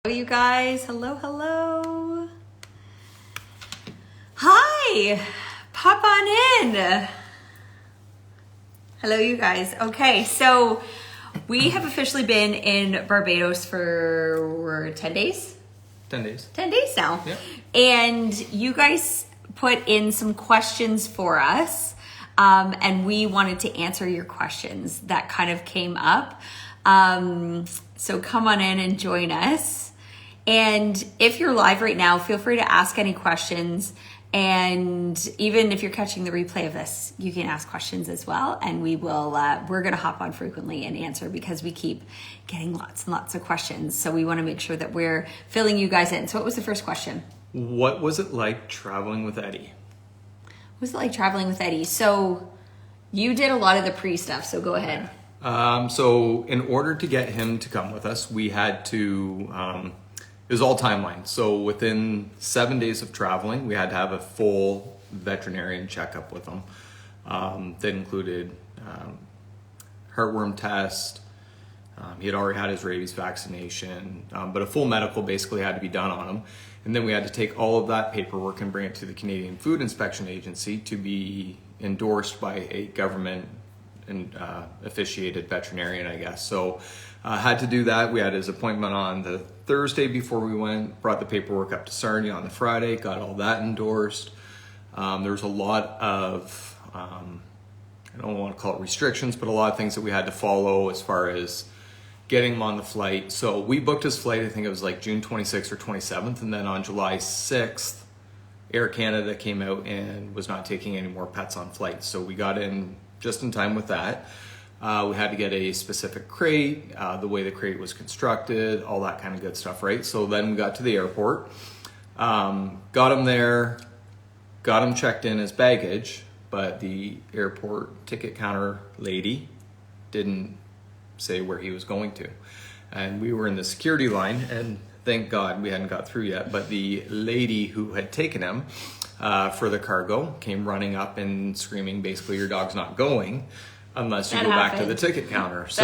Hello, you guys. Hello. Hi. Pop on in. Hello, you guys. Okay, so we have officially been in Barbados for 10 days. 10 days. 10 days now. Yeah. And you guys put in some questions for us, and we wanted to answer your questions that kind of came up. So come on in and join us. And if you're live right now, feel free to ask any questions. And even if you're catching the replay of this, you can ask questions as well. And we will, we're going to hop on frequently and answer because we keep getting lots and lots of questions. So we want to make sure that we're filling you guys in. So what was the first question? What was it like traveling with Eddie? What was it like traveling with Eddie? So you did a lot of the pre-stuff, so go ahead. So in order to get him to come with us, we had to, it was all timeline. So within 7 days of traveling, we had to have a full veterinarian checkup with him. That included heartworm test. He had already had his rabies vaccination, but a full medical basically had to be done on him. And then we had to take all of that paperwork and bring it to the Canadian Food Inspection Agency to be endorsed by a government and officiated veterinarian, I guess. So had to do that. We had his appointment on the Thursday before we went, brought the paperwork up to Sarnia on the Friday, got all that endorsed. There was a lot of, I don't want to call it restrictions, but a lot of things that we had to follow as far as getting him on the flight. So we booked his flight, I think it was like June 26th or 27th. And then on July 6th, Air Canada came out and was not taking any more pets on flights. So we got in just in time with that. We had to get a specific crate, the way the crate was constructed, all that kind of good stuff, right? So then we got to the airport, got him there, got him checked in as baggage, but the airport ticket counter lady didn't say where he was going to. And we were in the security line, and thank God we hadn't got through yet, but the lady who had taken him for the cargo came running up and screaming, basically, your dog's not going unless you go back to the ticket counter. So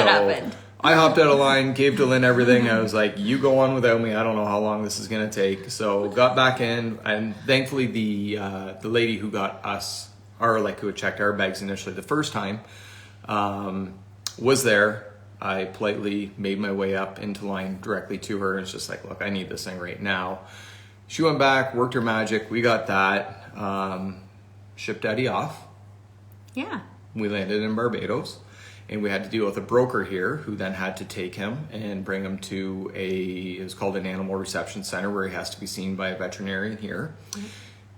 I hopped out of line, gave Dylan everything. I was like, you go on without me. I don't know how long this is going to take. So got back in, and thankfully the lady who got us, or like who had checked our bags initially the first time, was there. I politely made my way up into line directly to her. It's just like, look, I need this thing right now. She went back, worked her magic. We got that. Shipped Eddie off. Yeah. We landed in Barbados, and we had to deal with a broker here who then had to take him and bring him to it was called an animal reception center, where he has to be seen by a veterinarian here. Mm-hmm.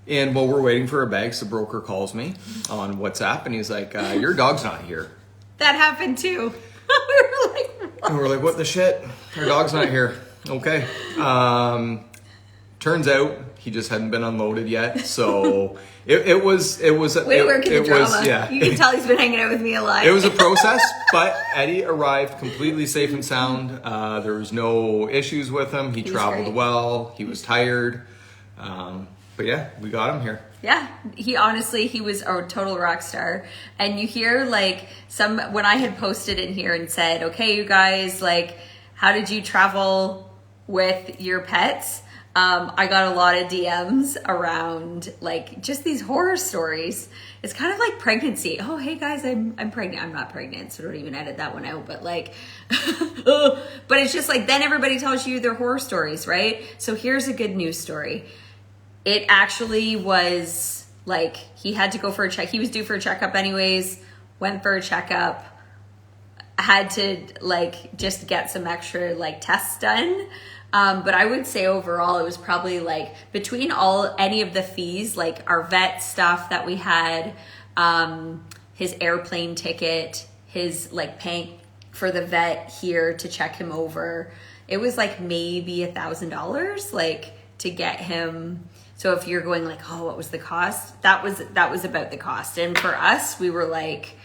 And while we're waiting for our bags, the broker calls me on WhatsApp, and he's like, your dog's not here. That happened too. We were like, what? And we're like, what the shit? Our dog's not here. Okay. Turns out he just hadn't been unloaded yet. So it was way to work in the drama. Yeah. You can tell he's been hanging out with me a lot. It was a process, but Eddie arrived completely safe and sound. There was no issues with him. He traveled great. Well. He was tired. But yeah, we got him here. Yeah, he was a total rock star. And you hear like when I had posted in here and said, okay, you guys, like, how did you travel with your pets? I got a lot of DMs around like just these horror stories. It's kind of like pregnancy. Oh, hey guys, I'm pregnant. I'm not pregnant, so don't even edit that one out. But like, but it's just like, then everybody tells you their horror stories, right? So here's a good news story. It actually was like, he had to go for a check. He was due for a checkup anyways, went for a checkup, had to like just get some extra like tests done. But I would say overall, it was probably like between any of the fees, like our vet stuff that we had, his airplane ticket, his like paying for the vet here to check him over, it was like maybe $1,000 like to get him. So if you're going like, oh, what was the cost? That was about the cost. And for us, we were like,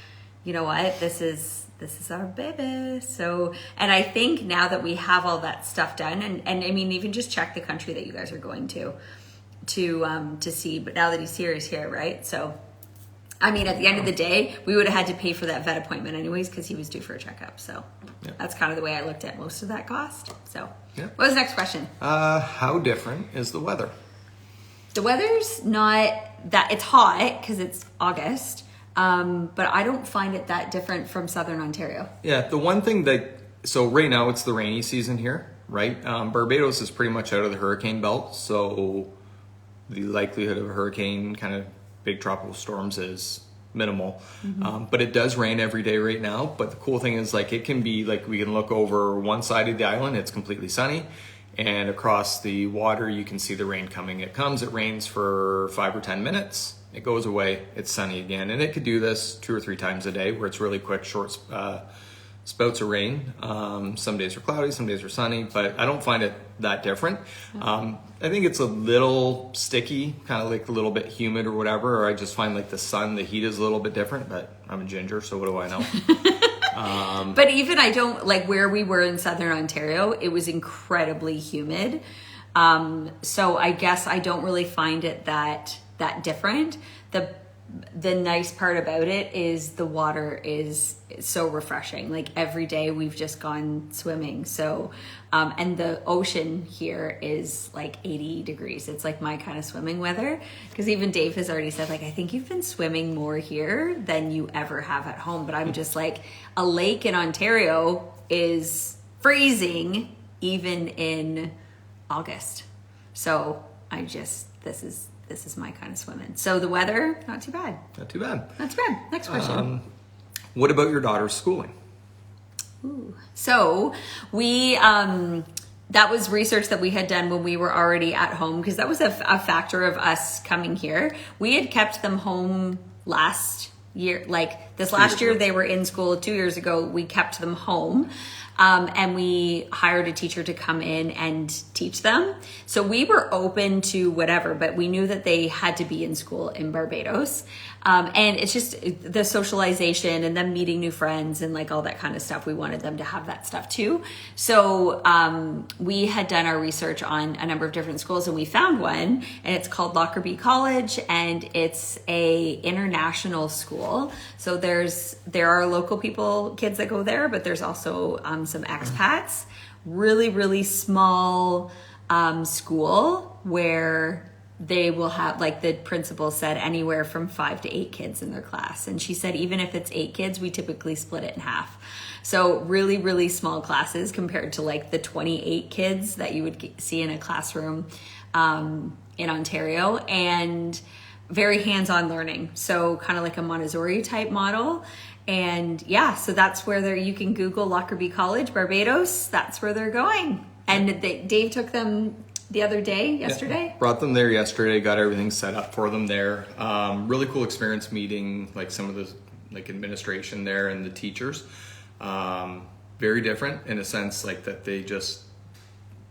you know what, this is our baby. So, and I think now that we have all that stuff done, and I mean, even just check the country that you guys are going to see, but now that he's here, right? So I mean, at the end of the day, we would have had to pay for that vet appointment anyways because he was due for a checkup. So that's kind of the way I looked at most of that cost. So what was the next question? How different is the weather? The weather's not that, it's hot because it's August, but I don't find it that different from Southern Ontario. Yeah, the one thing so right now it's the rainy season here, right? Barbados is pretty much out of the hurricane belt, so the likelihood of a hurricane, kind of big tropical storms, is minimal. But it does rain every day right now. But the cool thing is, like, it can be like, we can look over one side of the island, it's completely sunny, and across the water you can see the rain coming. It comes, it rains for 5 or 10 minutes, it goes away, it's sunny again. And it could do this 2 or 3 times a day, where it's really quick, short spouts of rain. Some days are cloudy, some days are sunny, but I don't find it that different. I think it's a little sticky, kind of like a little bit humid or whatever, or I just find like the heat is a little bit different, but I'm a ginger, so what do I know? But even I don't, like where we were in Southern Ontario, it was incredibly humid. So I guess I don't really find it that different. The nice part about it is the water is so refreshing. Like every day we've just gone swimming. So, and the ocean here is like 80 degrees. It's like my kind of swimming weather. Because even Dave has already said, like, I think you've been swimming more here than you ever have at home. But I'm just like, a lake in Ontario is freezing even in August. So this is my kind of swimming. So the weather, not too bad. Not too bad. Not too bad. Next question. What about your daughter's schooling? Ooh. So we, that was research that we had done when we were already at home, because that was a factor of us coming here. We had kept them home last year, like this last year they were in school. 2 years ago, we kept them home. And we hired a teacher to come in and teach them. So we were open to whatever, but we knew that they had to be in school in Barbados. And it's just the socialization and them meeting new friends and like all that kind of stuff. We wanted them to have that stuff too. So we had done our research on a number of different schools, and we found one, and it's called Lockerbie College, and it's a international school. So there are local kids that go there, but there's also some expats. Really, really small school where they will have, like the principal said, anywhere from 5 to 8 kids in their class. And she said, even if it's 8 kids, we typically split it in half. So really, really small classes compared to like the 28 kids that you would see in a classroom in Ontario, and very hands-on learning. So kind of like a Montessori type model. And yeah, so that's where you can Google Lockerbie College, Barbados. That's where they're going. And Dave took them the other day, yesterday? Yeah, brought them there yesterday, got everything set up for them there. Really cool experience meeting like some of the like administration there and the teachers. Very different in a sense, like that they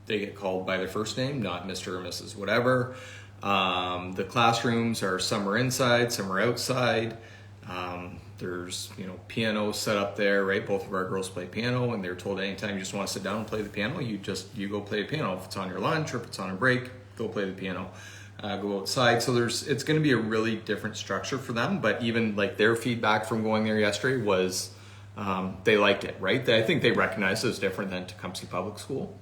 get called by their first name, not Mr. or Mrs. whatever. The classrooms are, some are inside, some are outside. There's, piano set up there, right? Both of our girls play piano, and they're told anytime you just want to sit down and play the piano, you go play the piano. If it's on your lunch or if it's on a break, go play the piano. Go outside. So it's going to be a really different structure for them. But even like their feedback from going there yesterday was they liked it, right? I think they recognized it was different than Tecumseh Public School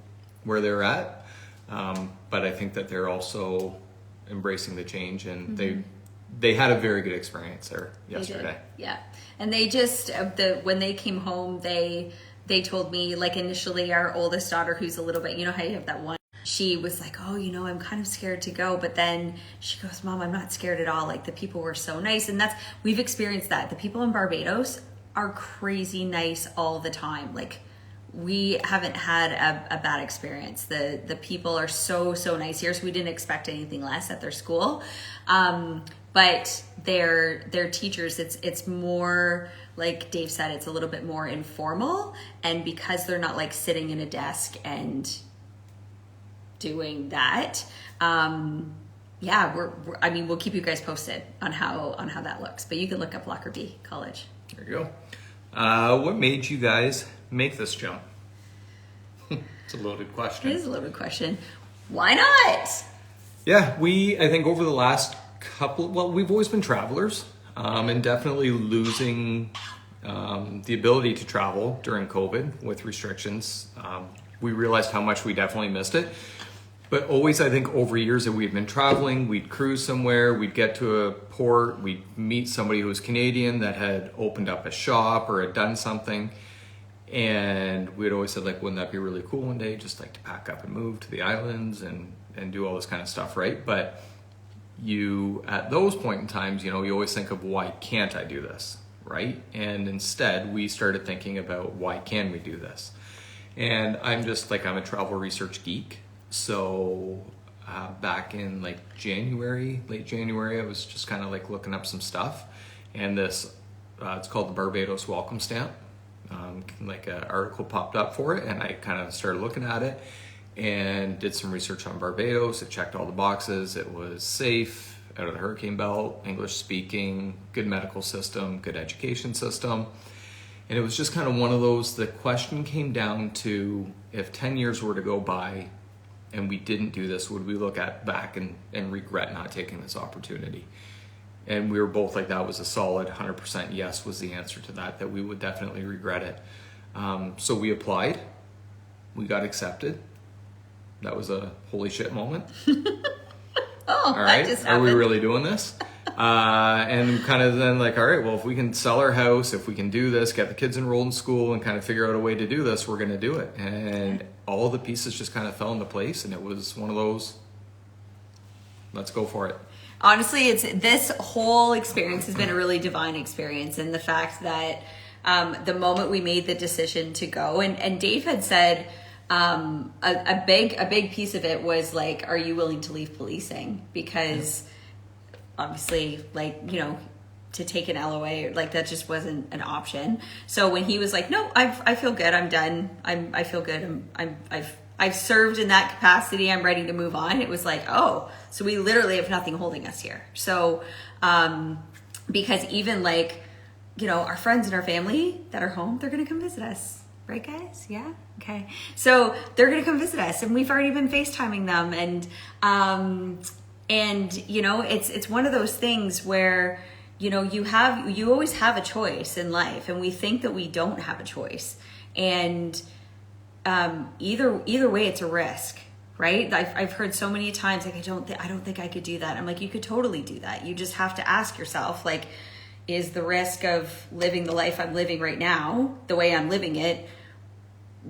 where they're at. But I think that they're also embracing the change, and they had a very good experience there yesterday. Yeah. And they just, when they came home, they told me, like initially our oldest daughter, who's a little bit, how you have that one, she was like, oh, I'm kind of scared to go. But then she goes, Mom, I'm not scared at all. Like the people were so nice. And we've experienced that. The people in Barbados are crazy nice all the time. Like we haven't had a bad experience. The people are so, so nice here. So we didn't expect anything less at their school. But their teachers, it's more, like Dave said, it's a little bit more informal. And because they're not like sitting in a desk and doing that, we'll keep you guys posted on how that looks. But you can look up Lockerbie College. There you go. What made you guys make this jump? It's a loaded question. It is a loaded question. Why not? Yeah, I think over the last we've always been travelers. And definitely losing the ability to travel during COVID with restrictions. We realized how much we definitely missed it. But always, I think, over years that we've been traveling, we'd cruise somewhere, we'd get to a port, we'd meet somebody who was Canadian that had opened up a shop or had done something. And we'd always said, like, wouldn't that be really cool one day, just like to pack up and move to the islands and do all this kind of stuff, right? But you, at those point in times, you know, you always think of, why can't I do this, right? And instead, we started thinking about, why can we do this? And I'm a travel research geek. So back in like late January, I was just kind of like looking up some stuff, and this, it's called the Barbados Welcome Stamp. Like an article popped up for it, and I kind of started looking at it and did some research on Barbados. It checked all the boxes. It was safe, out of the hurricane belt, English speaking, good medical system, good education system. And it was just kind of one of those, the question came down to, if 10 years were to go by and we didn't do this, would we look back and regret not taking this opportunity? And we were both like, that was a solid 100% yes was the answer to that we would definitely regret it. So we applied, we got accepted. That was a holy shit moment. All right, that just are we happened. really doing this? And kind of then like, all right, well, if we can sell our house, if we can do this, get the kids enrolled in school and kind of figure out a way to do this, we're going to do it. And all the pieces just kind of fell into place, and it was one of those, let's go for it. Honestly, this whole experience has been a really divine experience, and the fact that the moment we made the decision to go, and Dave had said a big piece of it was like, are you willing to leave policing? Because obviously, like, you know, to take an LOA, like, that just wasn't an option. So when he was like, no, I feel good, I'm done, I feel good, I've served in that capacity, I'm ready to move on. It was like, oh, so we literally have nothing holding us here. So, because even like, you know, our friends and our family that are home, they're going to come visit us. Right, guys? Yeah? Okay. So they're going to come visit us, and we've already been FaceTiming them. And you know, it's one of those things where, you know, you always have a choice in life, and we think that we don't have a choice. And either way, it's a risk, right? I've heard so many times, like, I don't think I could do that. I'm like, you could totally do that. You just have to ask yourself, like, is the risk of living the life I'm living right now, the way I'm living it,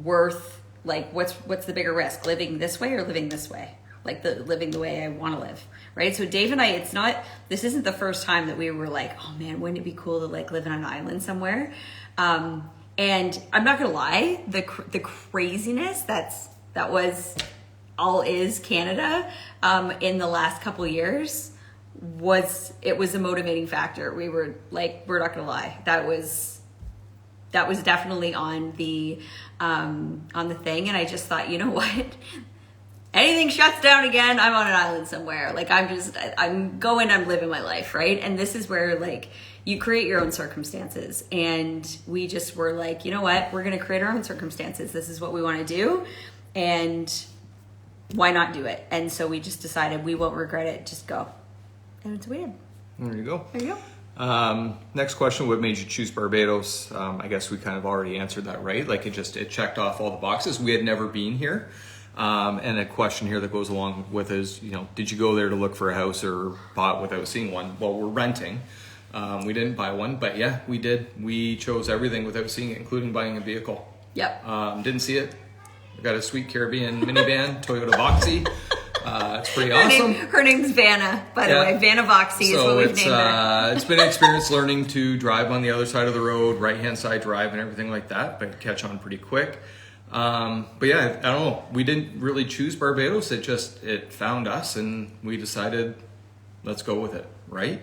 worth, like, what's the bigger risk, living this way or living this way? Like, living the way I want to live, right? So Dave and I, this isn't the first time that we were like, oh man, wouldn't it be cool to like live on an island somewhere? And I'm not gonna lie, the craziness that was all is Canada in the last couple of years was a motivating factor. We were like, we're not gonna lie, that was definitely on the thing. And I just thought, you know what? Anything shuts down again, I'm on an island somewhere. Like, I'm living my life, right? And this is where, like, you create your own circumstances. And we just were like, you know what? We're going to create our own circumstances. This is what we want to do. And why not do it? And so we just decided we won't regret it. Just go. And it's weird. There you go. There you go. Next question, what made you choose Barbados? I guess we kind of already answered that, right? Like, it checked off all the boxes. We had never been here. And a question here that goes along with is, you know, did you go there to look for a house or bought without seeing one? Well, we're renting. We didn't buy one, but yeah, we did. We chose everything without seeing it, including buying a vehicle. Yep. Didn't see it. I got a sweet Caribbean minivan, Toyota Voxy. It's pretty awesome. Her name's Vanna, by the way. Vanna Voxy is what we've named her. It's been an experience learning to drive on the other side of the road, right-hand side drive and everything like that, but catch on pretty quick. But yeah, I don't know. We didn't really choose Barbados. It found us, and we decided, let's go with it, right?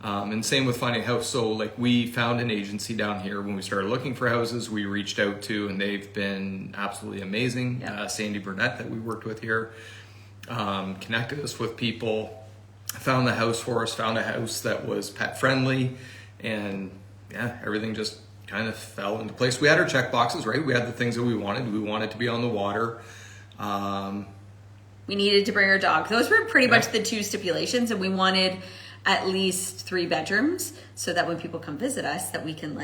And same with finding a house. So like, we found an agency down here when we started looking for houses. We reached out to, and they've been absolutely amazing. Yeah. Sandy Burnett that we worked with here, connected us with people, found the house for us, found a house that was pet friendly, and yeah, everything just kind of fell into place. We had our check boxes, right? We had the things that we wanted. We wanted to be on the water. We needed to bring our dog. Those were pretty much the two stipulations, and we wanted at least 3 bedrooms so that when people come visit us, that we can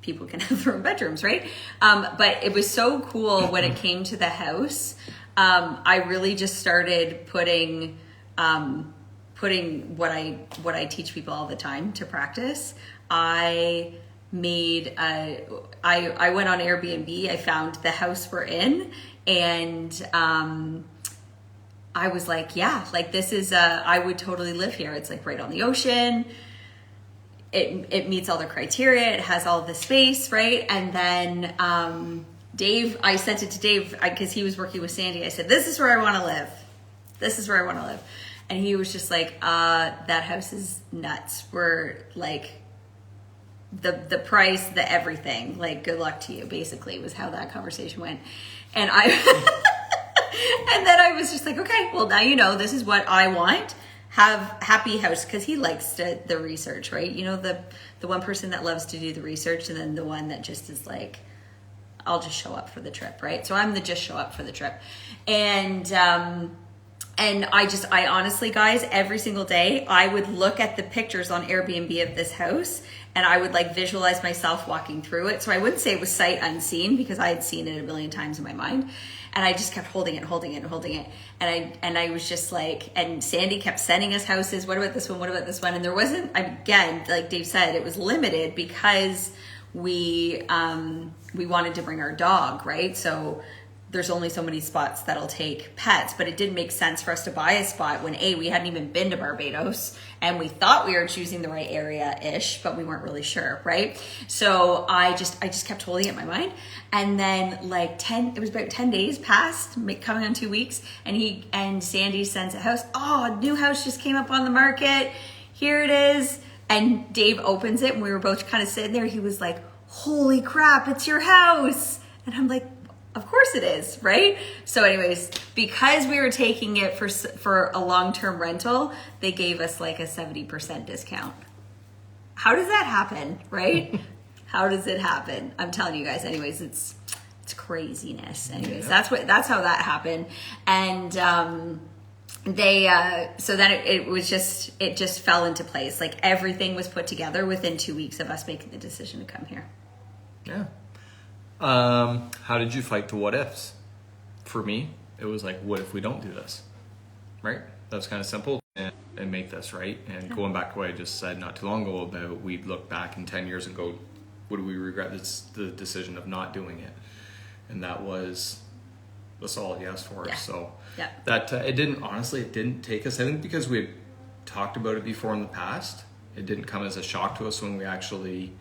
people can have their own bedrooms, right? But it was so cool when it came to the house. I really just started putting what I teach people all the time to practice. I went on Airbnb. I found the house we're in, and I was like, yeah, like this is I would totally live here. It's like right on the ocean. It meets all the criteria. It has all the space, right? And then Dave, I sent it to Dave because he was working with Sandy. I said, this is where I want to live. This is where I want to live. And he was just like, that house is nuts. We're like, the price, the everything, like, good luck to you, basically, was how that conversation went. And I, and then I was just like, okay, well, now you know, this is what I want. Have happy house, because he likes the research, right? You know, the one person that loves to do the research, and then the one that just is like, I'll just show up for the trip, right? So I'm the just show up for the trip. And I honestly, guys, every single day, I would look at the pictures on Airbnb of this house, and I would like visualize myself walking through it. So I wouldn't say it was sight unseen, because I had seen it a million times in my mind. And I just kept holding it. And I was just like, and Sandy kept sending us houses. What about this one? What about this one? And there wasn't, again, like Dave said, it was limited because we wanted to bring our dog, right? So there's only so many spots that'll take pets, but it did make sense for us to buy a spot when we hadn't even been to Barbados, and we thought we were choosing the right area-ish, but we weren't really sure, right? So I just kept holding it in my mind. And then it was about 10 days passed, coming on 2 weeks, and Sandy sends a house. Oh, new house just came up on the market. Here it is. And Dave opens it, and we were both kind of sitting there. He was like, holy crap, it's your house. And I'm like, of course it is, right? So anyways, because we were taking it for a long-term rental, they gave us like a 70% discount. How does that happen, right? How does it happen? I'm telling you guys, anyways, it's craziness. Anyways, that's how that happened. And so then it just fell into place. Like everything was put together within 2 weeks of us making the decision to come here. Yeah. How did you fight the what ifs? For me, it was like, what if we don't do this? Right? That's kind of simple, and make this, right? And going back to what I just said not too long ago about we'd look back in 10 years and go, what do we regret? It's the decision of not doing it. And that was a solid yes for us. So that it didn't take us, I think, because we had talked about it before in the past. It didn't come as a shock to us when we actually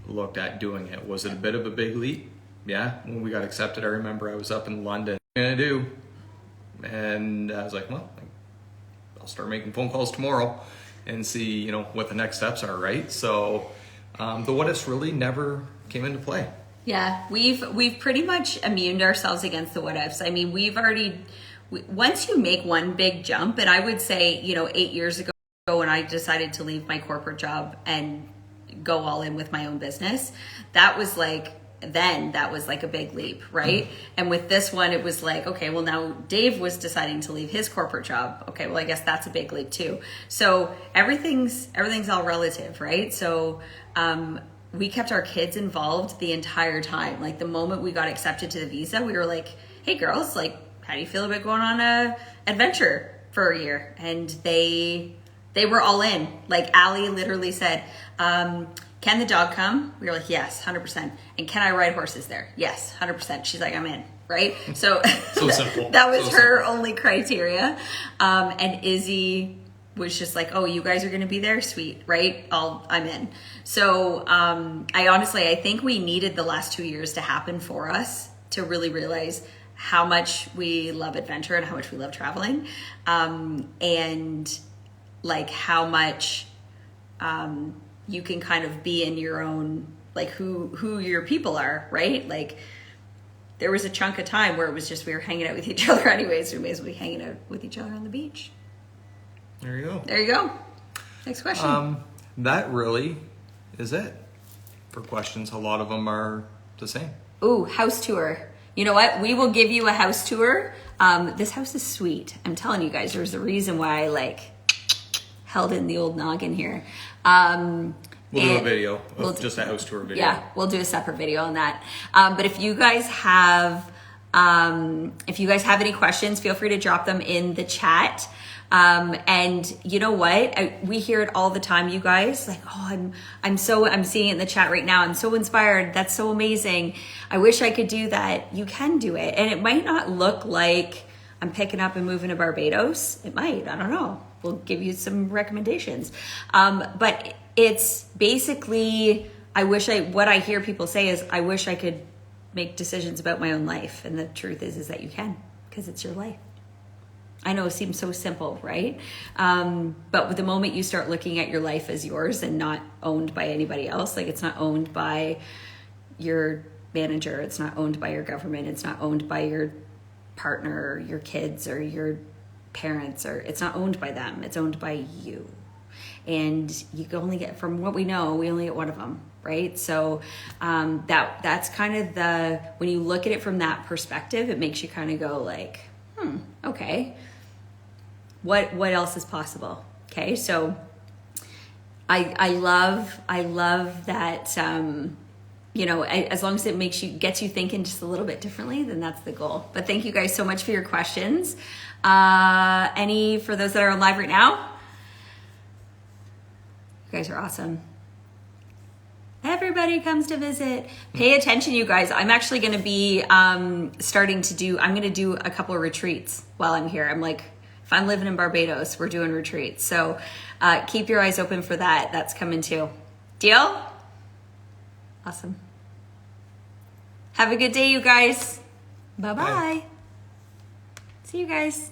looked at doing it. Was it a bit of a big leap? Yeah. When we got accepted, I remember I was up in London. What am I gonna do? And I was like, well, I'll start making phone calls tomorrow and see, what the next steps are, right? So the what ifs really never came into play. Yeah, we've pretty much immuned ourselves against the what ifs. I mean, once you make one big jump, and I would say, 8 years ago when I decided to leave my corporate job and go all in with my own business, that was like a big leap, right? And with this one, it was like, okay, well, now Dave was deciding to leave his corporate job. Okay, well, I guess that's a big leap too. So everything's all relative, right? So we kept our kids involved the entire time. Like the moment we got accepted to the visa, we were like, hey girls, like, how do you feel about going on a adventure for a year? And they were all in. Like Allie literally said, can the dog come? We were like, yes, 100%. And can I ride horses there? Yes, 100%. She's like, I'm in, right? So, so simple. That was her only criteria. And Izzy was just like, oh, you guys are going to be there? Sweet, right? I'm in. So I think we needed the last 2 years to happen for us to really realize how much we love adventure and how much we love traveling. And like how much you can kind of be in your own, like who your people are, right? Like there was a chunk of time where it was just we were hanging out with each other anyways. We may as well be hanging out with each other on the beach. There you go. There you go. Next question. That really is it for questions. A lot of them are the same. Ooh, house tour. You know what? We will give you a house tour. This house is sweet. I'm telling you guys, there's a reason why I like held in the old noggin here. We'll do a video we'll of just a house tour video. Yeah, we'll do a separate video on that. But if you guys have any questions, feel free to drop them in the chat. And you know what? We hear it all the time, you guys. Like, oh, I'm seeing it in the chat right now. I'm so inspired. That's so amazing. I wish I could do that. You can do it, and it might not look like I'm picking up and moving to Barbados. It might. I don't know. We'll give you some recommendations. But it's basically, what I hear people say is, I wish I could make decisions about my own life. And the truth is that you can, because it's your life. I know it seems so simple, right? But with the moment you start looking at your life as yours and not owned by anybody else, like it's not owned by your manager, it's not owned by your government, it's not owned by your partner or your kids or your parents, or it's not owned by them, it's owned by you. And you can only get, from what we know, we only get one of them, right? So that's kind of when you look at it from that perspective, it makes you kind of go like, okay, what else is possible? Okay, so I love that, as long as it gets you thinking just a little bit differently, then that's the goal. But thank you guys so much for your questions. For those that are on live right now, you guys are awesome. Everybody comes to visit. Pay attention, you guys. I'm actually going to be I'm going to do a couple of retreats while I'm here. I'm like, if I'm living in Barbados, we're doing retreats. So keep your eyes open for that. That's coming too. Deal? Awesome. Have a good day, you guys. Bye-bye. Bye. See you guys.